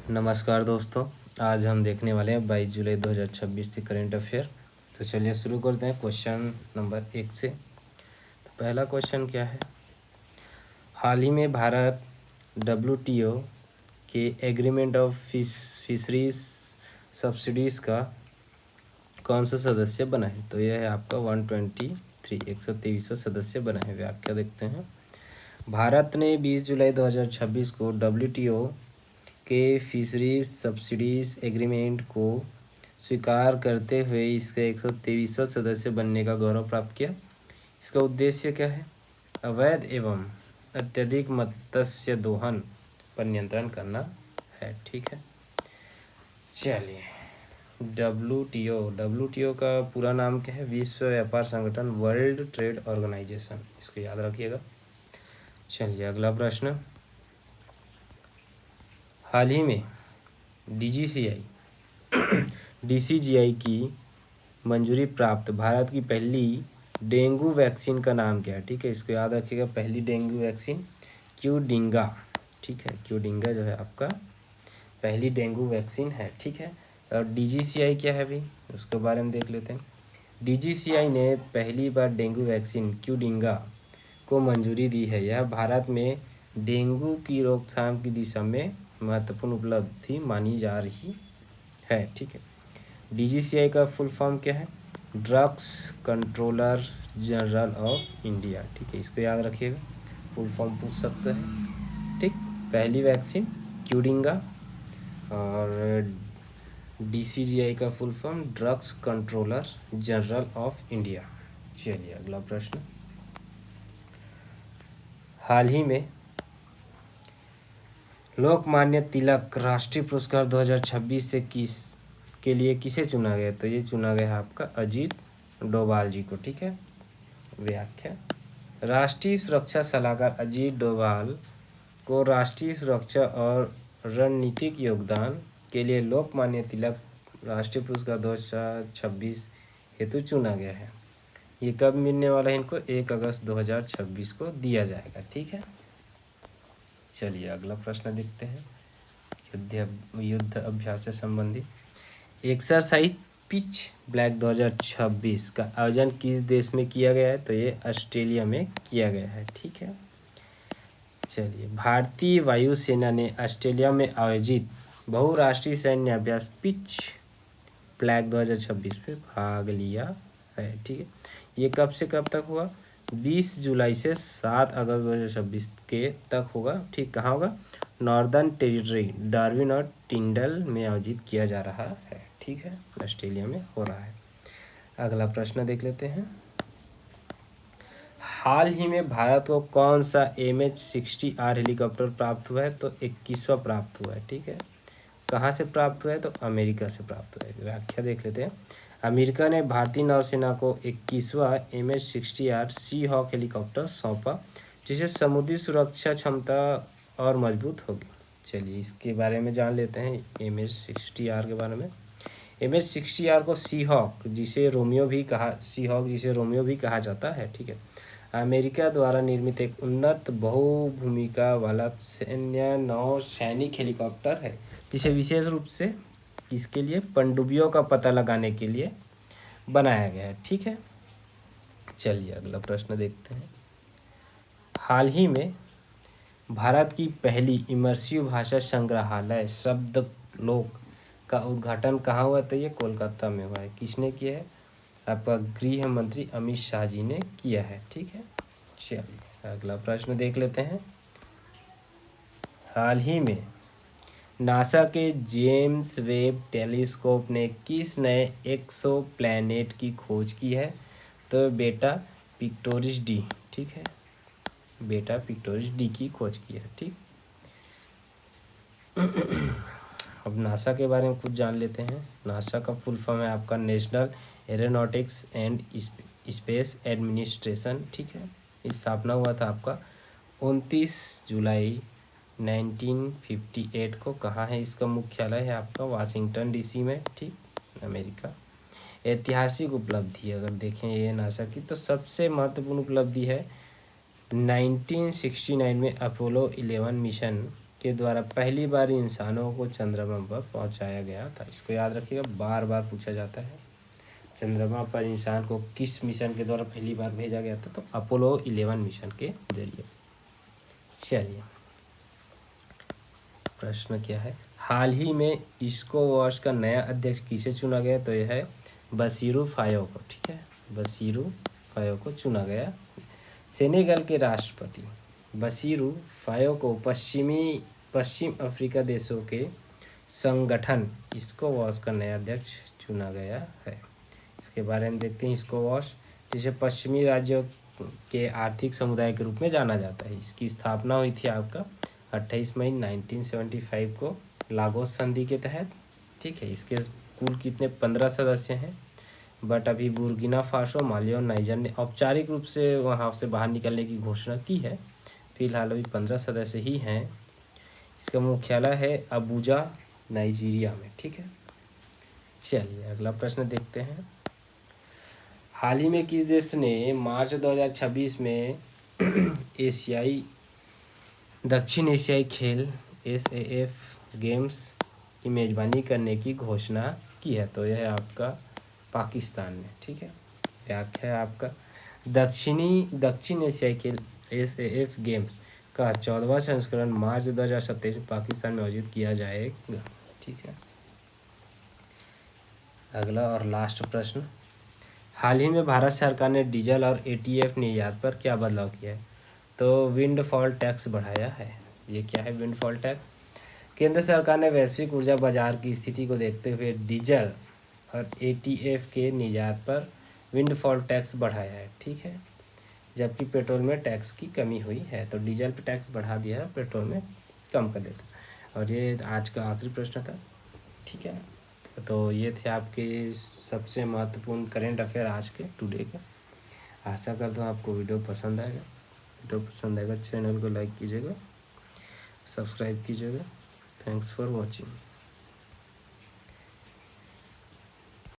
नमस्कार दोस्तों। आज हम देखने वाले हैं 22 जुलाई 2026 की करंट अफेयर। तो चलिए शुरू करते हैं क्वेश्चन नंबर 1 से। तो पहला क्वेश्चन क्या है, हाल ही में भारत WTO के एग्रीमेंट ऑफ फिशरीज सब्सिडीज़ का कौन सा सदस्य बना है। तो यह है आपका 123वां सदस्य बना है। व्याख्या देखते हैं। भारत ने 20 जुलाई 2026 को WTO के फिशरीज सब्सिडीज एग्रीमेंट को स्वीकार करते हुए इसके 123वां सदस्य बनने का गौरव प्राप्त किया। इसका उद्देश्य क्या है, अवैध एवं अत्यधिक मत्स्य दोहन पर नियंत्रण करना है। ठीक है, चलिए WTO का पूरा नाम क्या है, विश्व व्यापार संगठन, वर्ल्ड ट्रेड ऑर्गेनाइजेशन, इसको याद रखिएगा। चलिए अगला प्रश्न, हाल ही में DCGI की मंजूरी प्राप्त भारत की पहली डेंगू वैक्सीन का नाम क्या है। ठीक है, इसको याद रखिएगा। पहली डेंगू वैक्सीन क्यूडिंगा। ठीक है, क्यूडिंगा जो है आपका पहली डेंगू वैक्सीन है। ठीक है, और DCGI क्या है भाई, उसके बारे में देख लेते हैं। DCGI ने पहली बार डेंगू वैक्सीन क्यूडिंगा को मंजूरी दी है। यह भारत में डेंगू की रोकथाम की दिशा में महत्वपूर्ण उपलब्धि मानी जा रही है। ठीक है, DCGI का फुल फॉर्म क्या है, drugs controller general of India. ठीक है, इसको याद रखिएगा, फुल फॉर्म पूछ सकते हैं। ठीक, पहली वैक्सीन क्यूडिंगा और DCGI का full form drugs controller general of India. चलिए अगला प्रश्न, हाल ही में लोकमान्य तिलक राष्ट्रीय पुरस्कार 2026 से के लिए किसे चुना गया। तो ये चुना गया है आपका अजीत डोभाल जी को। ठीक है, व्याख्या, राष्ट्रीय सुरक्षा सलाहकार अजीत डोभाल को राष्ट्रीय सुरक्षा और रणनीतिक योगदान के लिए लोकमान्य तिलक राष्ट्रीय पुरस्कार 2026 हेतु चुना गया है। ये कब मिलने वाला है इनको, 1 अगस्त 2026 को दिया जाएगा। ठीक है, चलिए अगला प्रश्न देखते हैं, युद्ध अभ्यास से संबंधित। एक्सरसाइज पिच ब्लैक 2026 का आयोजन किस देश में किया गया है। तो ये ऑस्ट्रेलिया में किया गया है। ठीक है, चलिए, भारतीय वायुसेना ने ऑस्ट्रेलिया में आयोजित बहुराष्ट्रीय सैन्य अभ्यास पिच ब्लैक 2026 में भाग लिया है। ठीक है, ये कब से कब तक हुआ, 20 जुलाई से 7 अगस्त 2026 के तक होगा। ठीक, कहाँ होगा, नॉर्दर्न टेरिटरी डार्विन और टिंडल में आयोजित किया जा रहा है। ठीक है, ऑस्ट्रेलिया में हो रहा है। अगला प्रश्न देख लेते हैं, हाल ही में भारत को कौन सा MH-60R हेलीकॉप्टर प्राप्त हुआ है। तो 21वां प्राप्त हुआ है। ठीक है, कहाँ से प्राप्त हुआ है, तो अमेरिका से प्राप्त हुआ है। व्याख्या देख लेते हैं, अमेरिका ने भारतीय नौसेना को 21वां MH-60R सी हॉक हेलीकॉप्टर सौंपा, जिससे समुद्री सुरक्षा क्षमता और मजबूत होगी। चलिए इसके बारे में जान लेते हैं, MH-60R के बारे में। MH-60R को सी हॉक जिसे रोमियो भी कहा जाता है। ठीक है, अमेरिका द्वारा निर्मित एक उन्नत बहुभूमिका वाला नौसैनिक हेलीकॉप्टर है, जिसे विशेष रूप से इसके लिए पनडुब्बियों का पता लगाने के लिए बनाया गया है। ठीक है, चलिए अगला प्रश्न देखते हैं, हाल ही में भारत की पहली इमर्सिव भाषा संग्रहालय शब्दलोक का उद्घाटन कहाँ हुआ। तो ये कोलकाता में हुआ है। किसने किया है, आपका गृह मंत्री अमित शाह जी ने किया है। ठीक है, चलिए अगला प्रश्न देख लेते हैं, हाल ही में नासा के जेम्स वेब टेलीस्कोप ने किस नए एक्सो प्लैनेट की खोज की है। तो बेटा पिक्टोरिस डी। ठीक है, बेटा पिक्टोरिस डी की खोज की है। ठीक, अब नासा के बारे में कुछ जान लेते हैं। नासा का फुल फॉर्म है आपका national aeronautics and space administration. ठीक है, इस स्थापना हुआ था आपका 29 जुलाई 1958 को। कहाँ है इसका मुख्यालय, है आपका वाशिंगटन DC में। ठीक, अमेरिका। ऐतिहासिक उपलब्धि अगर देखें ये नासा की, तो सबसे महत्वपूर्ण उपलब्धि है 1969 में अपोलो 11 मिशन के द्वारा पहली बार इंसानों को चंद्रमा पर पहुंचाया गया था? इसको याद रखिएगा, बार बार पूछा जाता है। चंद्रमा पर इंसान को किस मिशन के द्वारा पहली बार भेजा गया था? तो अपोलो 11 मिशन के जरिए। चलिए, प्रश्न क्या है? हाल ही में इस्कोवॉस का नया अध्यक्ष किसे चुना गया? तो यह है बसीरू फायो को। ठीक है, बसीरू फायो को चुना गया। सेनेगल के राष्ट्रपति बसीरू फायो को पश्चिम अफ्रीका देशों के संगठन इस्कोवॉस का नया अध्यक्ष चुना गया है। इसके बारे में देखते हैं। इस्कोवॉस, जिसे पश्चिमी राज्यों के आर्थिक समुदाय के रूप में जाना जाता है, इसकी स्थापना हुई थी आपका 28 मई 1975 को लागोस संधि के तहत। ठीक है, इसके कुल कितने 15 सदस्य हैं, बट अभी बुर्किना फासो, माली और नाइजर ने औपचारिक रूप से वहाँ से बाहर निकलने की घोषणा की है। फिलहाल अभी 15 सदस्य ही हैं। इसका मुख्यालय है अबूजा, नाइजीरिया में। ठीक है, चलिए अगला प्रश्न देखते हैं। हाल ही में किस देश ने मार्च 2026 में दक्षिण एशियाई खेल SAF गेम्स की मेज़बानी करने की घोषणा की है? तो यह है आपका पाकिस्तान ने। ठीक है, व्याख्या है आपका दक्षिण एशियाई खेल SAF गेम्स का 14वां संस्करण मार्च 2027 में पाकिस्तान में आयोजित किया जाएगा। ठीक है, अगला और लास्ट प्रश्न। हाल ही में भारत सरकार ने डीजल और ATF निर्यात पर क्या बदलाव किया है? तो विंडफॉल टैक्स बढ़ाया है। ये क्या है विंडफॉल टैक्स? केंद्र सरकार ने वैश्विक ऊर्जा बाजार की स्थिति को देखते हुए डीजल और ATF के निर्यात पर विंडफॉल टैक्स बढ़ाया है। ठीक है, जबकि पेट्रोल में टैक्स की कमी हुई है, तो डीजल पर टैक्स बढ़ा दिया है, पेट्रोल में कम कर देता। और ये आज का आखिरी प्रश्न था। ठीक है, तो ये थे आपके सबसे महत्वपूर्ण करेंट अफेयर आज के टुडे के। आशा करता हूँ आपको वीडियो पसंद आएगा। वीडियो पसंद आएगा चैनल को लाइक कीजिएगा, सब्सक्राइब कीजिएगा। Thanks for watching.